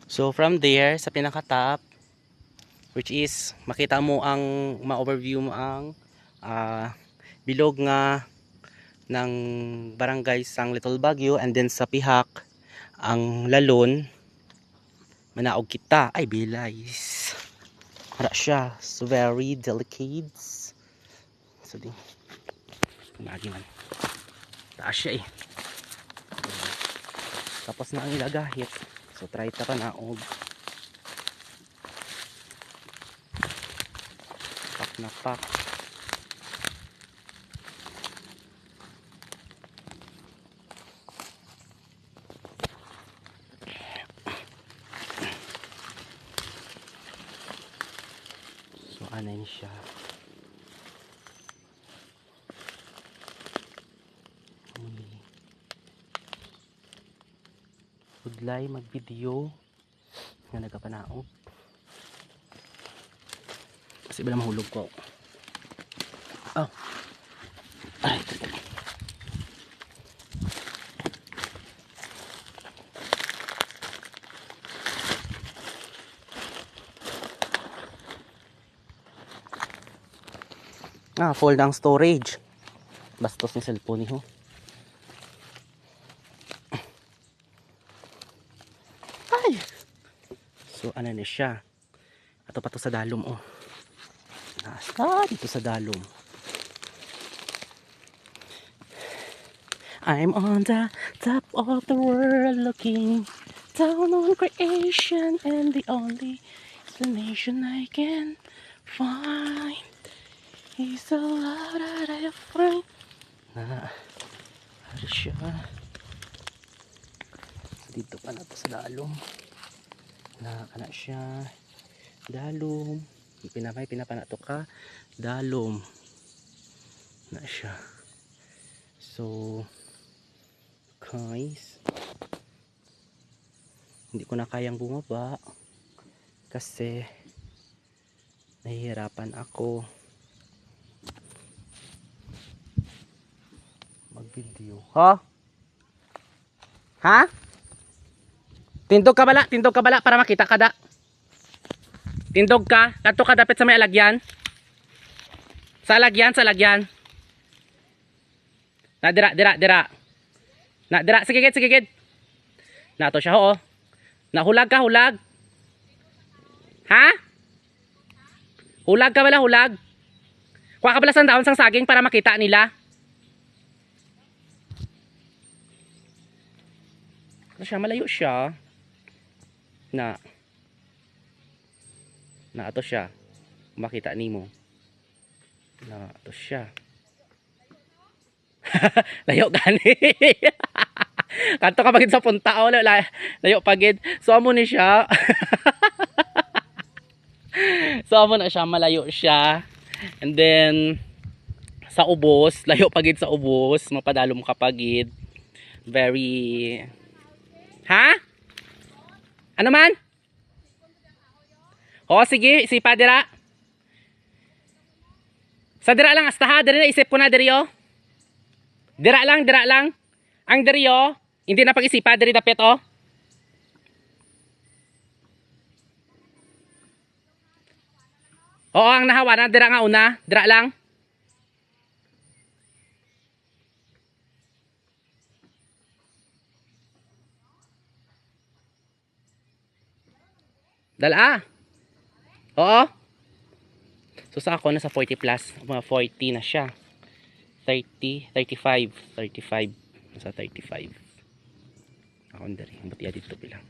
So from there sa pinaka-top, which is makita mo ang ma-overview mo ang bilog nga ng barangay sang Little Baguio, and then sa pihak ang lalon manaog kita ay bilays para siya, so very delicate. So di lagi man taas siya tapos na ang ilagahit, so try ta pa naog pak na pak. So anay siya. Budlay mag-video nga nagapanaog kasi bala mahulog ko. Oh. Ay. Full ng storage. Bastos ng cellphone niyo. Ay. So ano na siya? Ato pa to sa dalom oh. Nasa dito sa dalom. I'm on the top of the world looking down on creation, and the only explanation I can find is the love that I find. Ano siya? Dito pa na to sa dalom. Ano siya? Dalom. Pinapana to ka. Dalom. Na siya. So, guys, hindi ko na kayang bumaba kasi nahihirapan ako mag-video. Ha? Tindog ka bala para makita ka da. Tindog ka, kadto ka dapat sa may alagyan. Sa alagyan. Dira. Sige gid. Na to siya ho. Nahulag ka. Ha? Hulag ka bala. Kuha ka bala sa daon sang saging para makita nila. Ano siya, malayo siya. Na ato siya. Makita nimo. Na ato siya. Layo gani. Kanto ka pagid sa punta o layo pagid. So amo ni siya. So amo na siya, malayo siya. And then sa ubos, layo pagid sa ubos, mapadalom ka pagid. Very Ha? Ano man? Sige, isipa dira. Sa dira lang hasta ha, diri na isip ko na diri oh. Dira lang. Ang diri oh, hindi na pag-isipa diri dapit oh. Oo, ang nahawa na dira nga una, dira lang. Dala. Oo. So sa ako nasa 40 plus, mga 40 na siya. 35. Nasa 35. Ako ndari, ang butiya dito bilang.